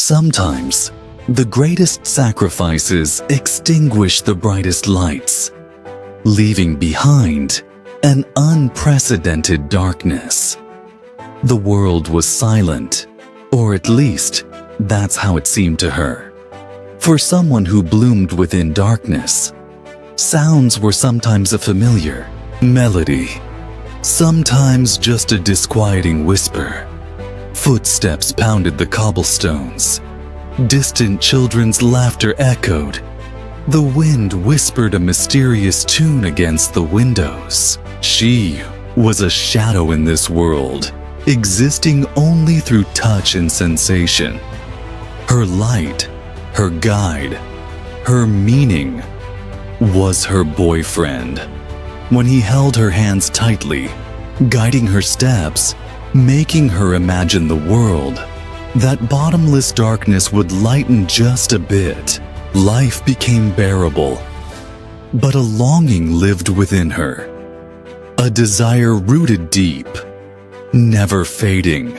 Sometimes, the greatest sacrifices extinguish the brightest lights, leaving behind an unprecedented darkness. The world was silent, or at least, that's how it seemed to her. For someone who bloomed within darkness, sounds were sometimes a familiar melody, sometimes just a disquieting whisper. Footsteps pounded the cobblestones. Distant children's laughter echoed. The wind whispered a mysterious tune against the windows. She was a shadow in this world, existing only through touch and sensation. Her light, her guide, her meaning was her boyfriend. When he held her hands tightly, guiding her steps, making her imagine the world, that bottomless darkness would lighten just a bit. Life became bearable, but a longing lived within her. A desire rooted deep, never fading.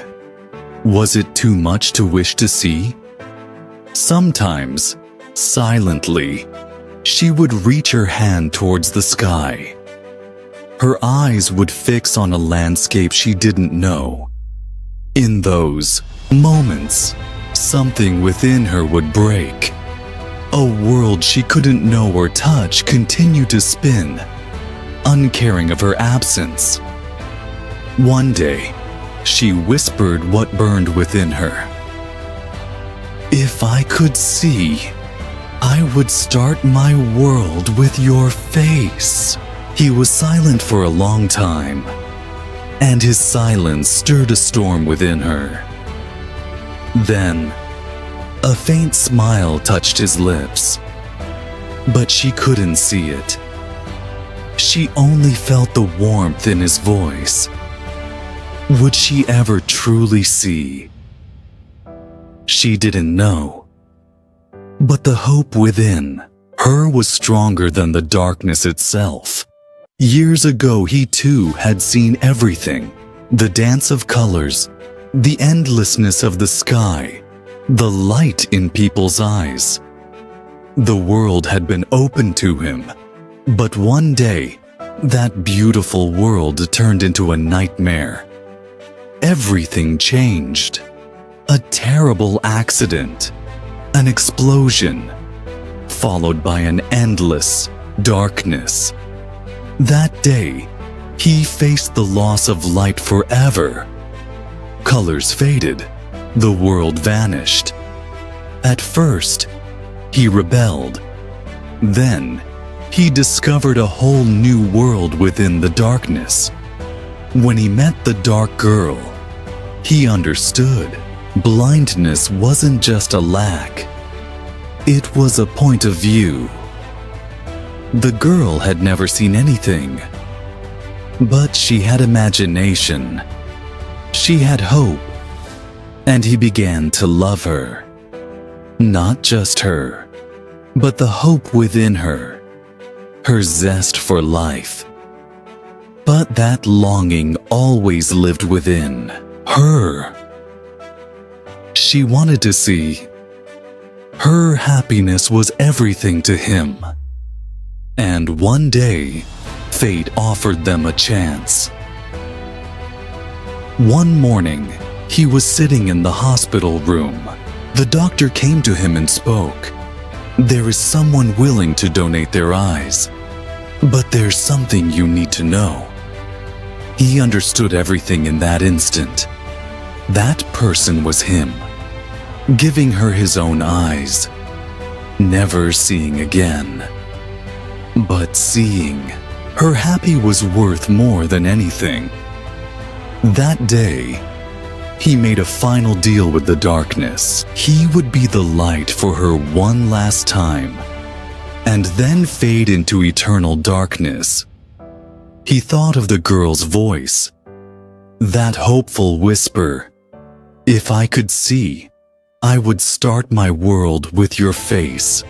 Was it too much to wish to see? Sometimes, silently, she would reach her hand towards the sky. Her eyes would fix on a landscape she didn't know. In those moments, something within her would break. A world she couldn't know or touch continued to spin, uncaring of her absence. One day, she whispered what burned within her. "If I could see, I would start my world with your face." He was silent for a long time, and his silence stirred a storm within her. Then, a faint smile touched his lips, but she couldn't see it. She only felt the warmth in his voice. Would she ever truly see? She didn't know. But the hope within her was stronger than the darkness itself. Years ago, he too had seen everything. The dance of colors, the endlessness of the sky, the light in people's eyes. The world had been open to him. But one day, that beautiful world turned into a nightmare. Everything changed. A terrible accident, an explosion, followed by an endless darkness. That day, he faced the loss of light forever. Colors faded, the world vanished. At first, he rebelled. Then, he discovered a whole new world within the darkness. When he met the dark girl, he understood. Blindness wasn't just a lack. It was a point of view. The girl had never seen anything, but she had imagination. She had hope, and he began to love her. Not just her, but the hope within her, her zest for life. But that longing always lived within her. She wanted to see. Her happiness was everything to him. And one day, fate offered them a chance. One morning, he was sitting in the hospital room. The doctor came to him and spoke. "There is someone willing to donate their eyes, but there's something you need to know." He understood everything in that instant. That person was him, giving her his own eyes, never seeing again. But seeing, her happy was worth more than anything. That day, he made a final deal with the darkness. He would be the light for her one last time, and then fade into eternal darkness. He thought of the girl's voice, that hopeful whisper, "If I could see, I would start my world with your face."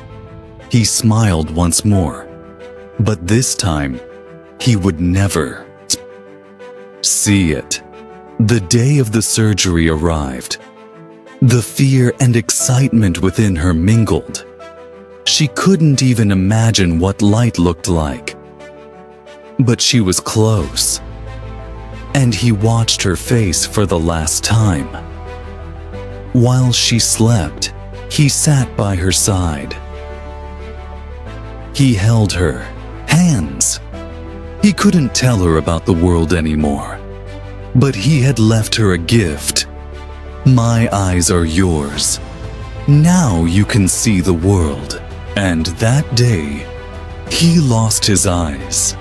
He smiled once more, but this time, he would never see it. The day of the surgery arrived. The fear and excitement within her mingled. She couldn't even imagine what light looked like. But she was close, and he watched her face for the last time. While she slept, he sat by her side. He held her hands. He couldn't tell her about the world anymore, but he had left her a gift. My eyes are yours. Now you can see the world. And that day, he lost his eyes.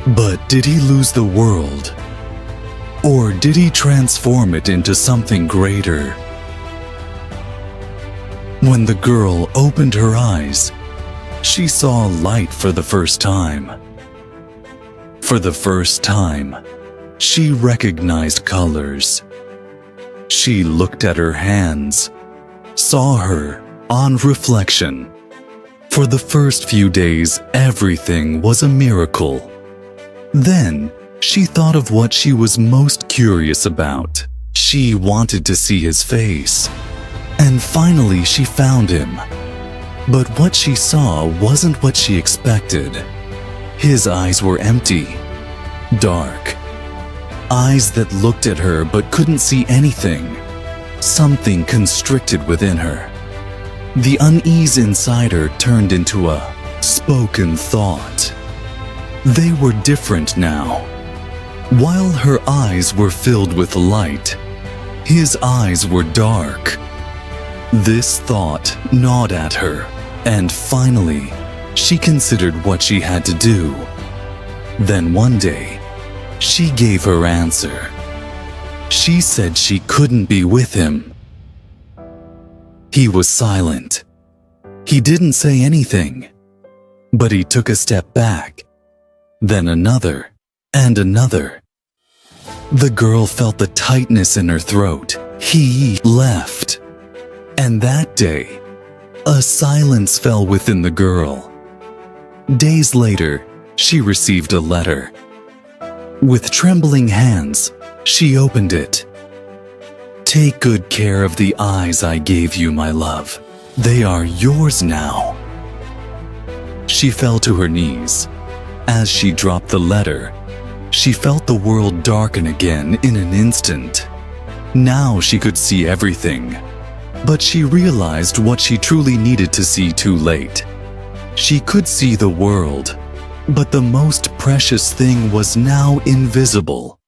But did he lose the world? Or did he transform it into something greater? When the girl opened her eyes, she saw light for the first time. For the first time, she recognized colors. She looked at her hands, saw her on reflection. For the first few days, everything was a miracle. Then, she thought of what she was most curious about. She wanted to see his face. And finally, she found him. But what she saw wasn't what she expected. His eyes were empty, dark. Eyes that looked at her but couldn't see anything. Something constricted within her. The unease inside her turned into a spoken thought. They were different now. While her eyes were filled with light, his eyes were dark. This thought gnawed at her, and finally, she considered what she had to do. Then one day, she gave her answer. She said she couldn't be with him. He was silent. He didn't say anything, but he took a step back, then another, and another. The girl felt the tightness in her throat. He left. And that day, a silence fell within the girl. Days later, she received a letter. With trembling hands, she opened it. Take good care of the eyes I gave you, my love. They are yours now. She fell to her knees. As she dropped the letter, she felt the world darken again in an instant. Now she could see everything, but she realized what she truly needed to see too late. She could see the world, but the most precious thing was now invisible.